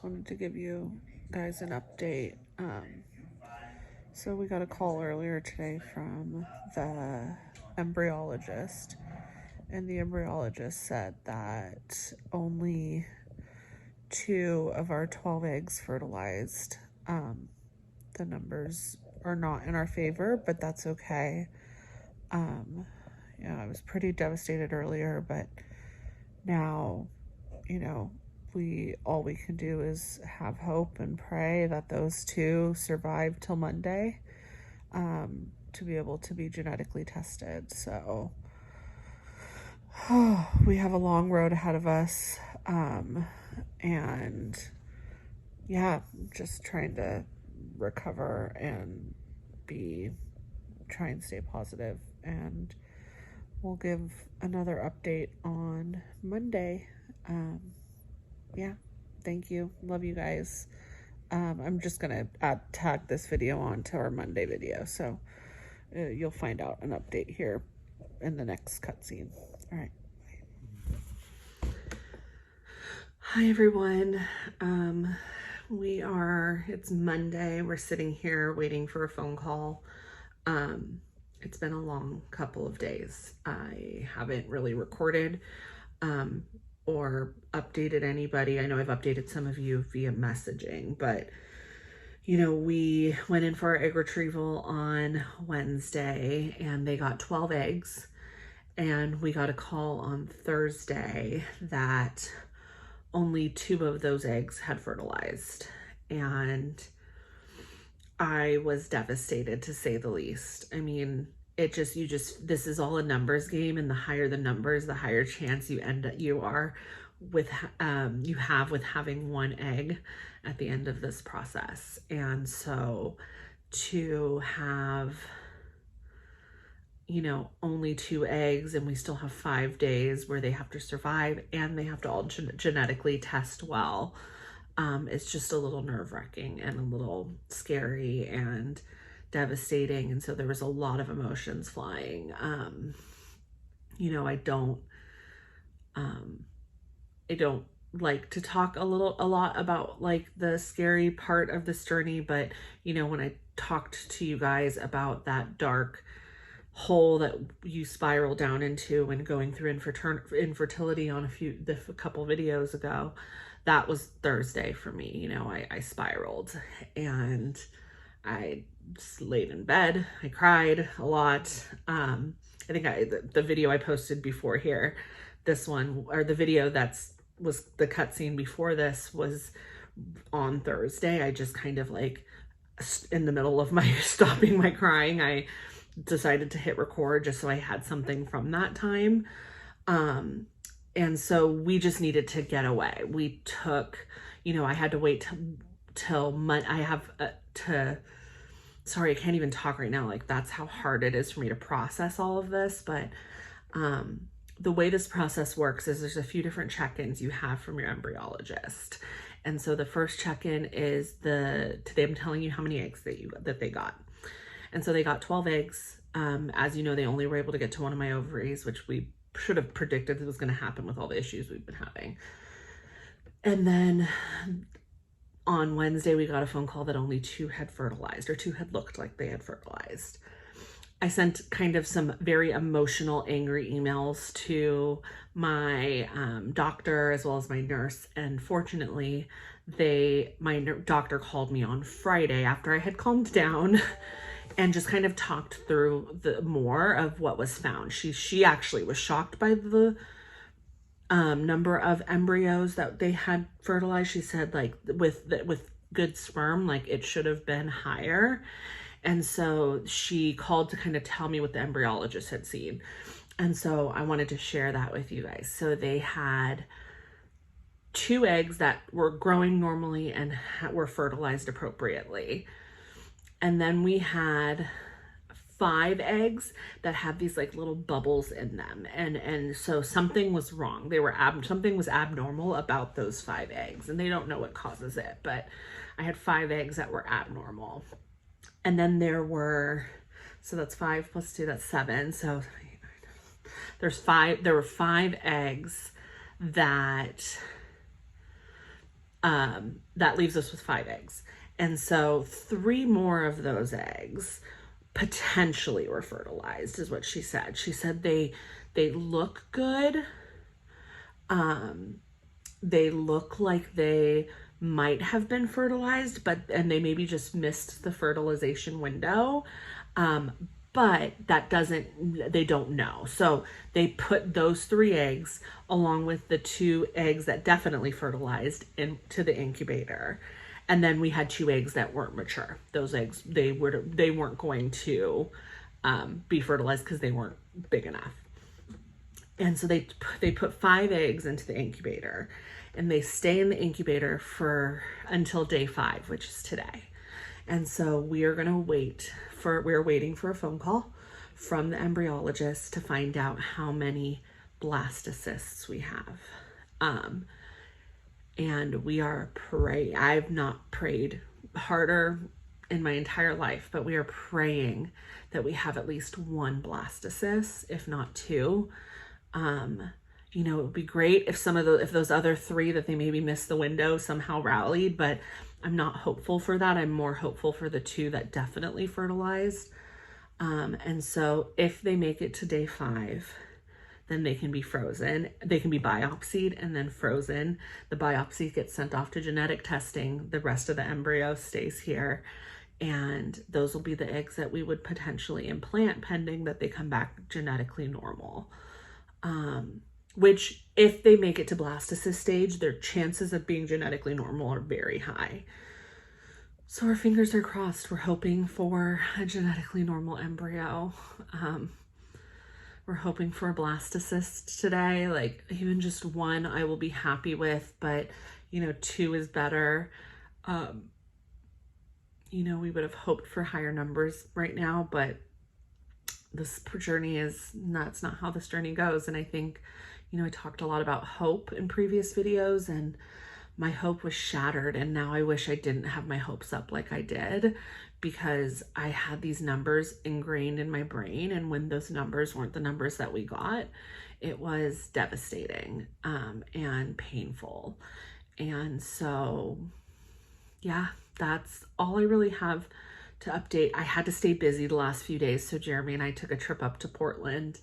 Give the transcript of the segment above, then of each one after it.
wanted to give you guys an update. So we got a call earlier today from the embryologist, and the embryologist said that only 2 of our 12 eggs fertilized. The numbers are not in our favor, but that's okay. I was pretty devastated earlier, but now, all we can do is have hope and pray that those 2 survive till Monday, to be able to be genetically tested. So we have a long road ahead of us, and just trying to recover and try and stay positive, and we'll give another update on Monday. Thank you. Love you guys. I'm just going to tag this video on to our Monday video, so you'll find out an update here in the next cutscene. All right. Hi, everyone. It's Monday. We're sitting here waiting for a phone call. It's been a long couple of days. I haven't really recorded or updated anybody. I know I've updated some of you via messaging, but we went in for our egg retrieval on Wednesday and they got 12 eggs, and we got a call on Thursday that only 2 of those eggs had fertilized, and I was devastated, to say the least. I mean, this is all a numbers game, and the higher the numbers, the higher chance you have with having 1 egg at the end of this process. And so to have, only 2 eggs, and we still have 5 days where they have to survive and they have to all genetically test well, it's just a little nerve-wracking and a little scary and devastating. And so there was a lot of emotions flying. I don't like to talk a lot about like the scary part of this journey, but when I talked to you guys about that dark hole that you spiral down into when going through infertility on a couple videos ago, that was Thursday for me. I spiraled, and I just laid in bed. I cried a lot. I think the video I posted before here, this one, or the video was the cutscene before this, was on Thursday. I just kind of like, in the middle of my stopping my crying, I decided to hit record just so I had something from that time. And so we just needed to get away. We took, I had to wait till Monday. Sorry, I can't even talk right now. Like, that's how hard it is for me to process all of this. But the way this process works is there's a few different check-ins you have from your embryologist. And so the first check-in is them telling you how many eggs that they got. And so they got 12 eggs. As you know, they only were able to get to 1 of my ovaries, which we should have predicted was going to happen with all the issues we've been having. And then on Wednesday, we got a phone call that only 2 had fertilized, or 2 had looked like they had fertilized. I sent kind of some very emotional, angry emails to my doctor as well as my nurse. And fortunately, my doctor called me on Friday after I had calmed down and just kind of talked through more of what was found. She actually was shocked by the number of embryos that they had fertilized. She said, like, with good sperm, like, it should have been higher. And so she called to kind of tell me what the embryologist had seen. And so I wanted to share that with you guys. So they had 2 eggs that were growing normally and were fertilized appropriately. And then we had 5 eggs that have these like little bubbles in them. And so something was wrong. Something was abnormal about those 5 eggs, and they don't know what causes it, but I had 5 eggs that were abnormal. And then there were, so that's 5 plus 2, that's 7. So there were 5 eggs that that leaves us with 5 eggs. And so 3 more of those eggs potentially were fertilized, is what she said. She said they look good. They look like they might have been fertilized, and they maybe just missed the fertilization window. But that they don't know. So they put those 3 eggs along with the 2 eggs that definitely fertilized into the incubator. And then we had 2 eggs that weren't mature. Those eggs, they weren't going to be fertilized because they weren't big enough. And so they put 5 eggs into the incubator, and they stay in the incubator until day 5, which is today. And so we're waiting for a phone call from the embryologist to find out how many blastocysts we have. And we are praying. I've not prayed harder in my entire life, but we are praying that we have at least 1 blastocyst, if not 2. You know, it would be great if if those other 3 that they maybe missed the window somehow rallied, but I'm not hopeful for that. I'm more hopeful for the 2 that definitely fertilized. And so if they make it to day 5, then they can be frozen. They can be biopsied and then frozen. The biopsy gets sent off to genetic testing. The rest of the embryo stays here. And those will be the eggs that we would potentially implant, pending that they come back genetically normal. Which, if they make it to blastocyst stage, their chances of being genetically normal are very high. So our fingers are crossed. We're hoping for a genetically normal embryo. We're hoping for a blastocyst today. Like, even just 1 I will be happy with, but 2 is better. We would have hoped for higher numbers right now, but this journey that's not how this journey goes. And I think, I talked a lot about hope in previous videos, and my hope was shattered. And now I wish I didn't have my hopes up like I did, because I had these numbers ingrained in my brain. And when those numbers weren't the numbers that we got, it was devastating, and painful. And so, yeah, that's all I really have to update. I had to stay busy the last few days. So Jeremy and I took a trip up to Portland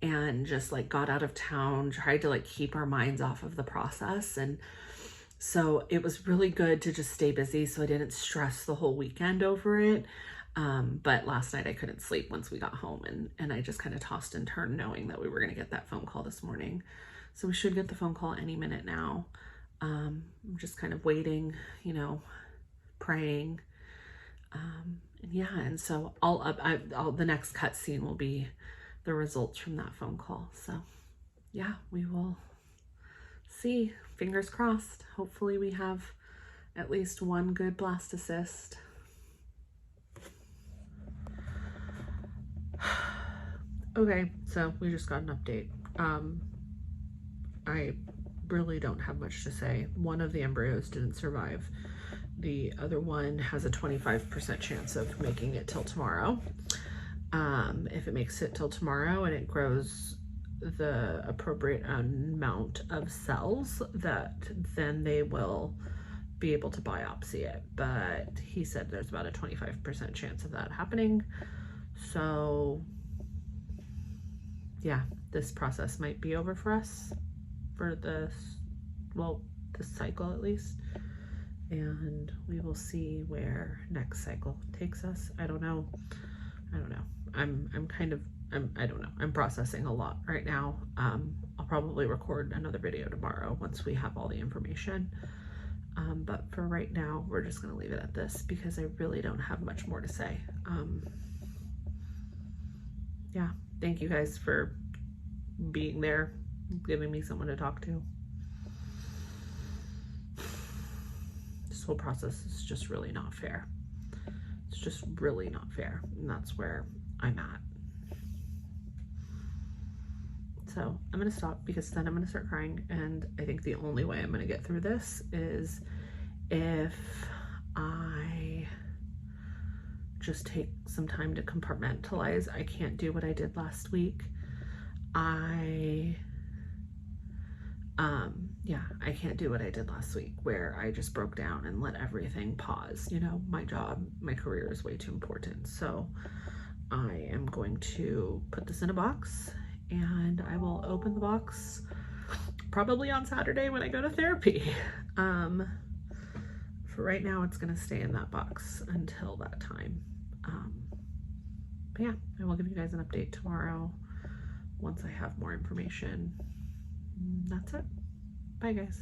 and just got out of town, tried to keep our minds off of the process. And so it was really good to just stay busy so I didn't stress the whole weekend over it. But last night I couldn't sleep once we got home, and I just kind of tossed and turned knowing that we were going to get that phone call this morning. So we should get the phone call any minute now. I'm just kind of waiting, praying. And yeah, and so the next cut scene will be the results from that phone call. So yeah, we will see. Fingers crossed. Hopefully we have at least 1 good blastocyst. Okay, so we just got an update. I really don't have much to say. 1 of the embryos didn't survive. The other one has a 25% chance of making it till tomorrow. If it makes it till tomorrow and it grows the appropriate amount of cells, then they will be able to biopsy it. But he said there's about a 25% chance of that happening. So yeah, this process might be over for us for this cycle at least. And we will see where next cycle takes us. I don't know. I'm processing a lot right now. I'll probably record another video tomorrow once we have all the information. But for right now, we're just gonna leave it at this because I really don't have much more to say. Yeah, thank you guys for being there, giving me someone to talk to. This whole process is just really not fair. It's just really not fair, and that's where I'm at. So I'm gonna stop because then I'm gonna start crying, and I think the only way I'm gonna get through this is if I just take some time to compartmentalize. I can't do what I did last week. I Yeah, I can't do what I did last week where I just broke down and let everything pause. You know, my job, my career is way too important. So I am going to put this in a box, and I will open the box probably on Saturday when I go to therapy. For right now, it's going to stay in that box until that time. But yeah, I will give you guys an update tomorrow once I have more information. That's it. Bye, guys.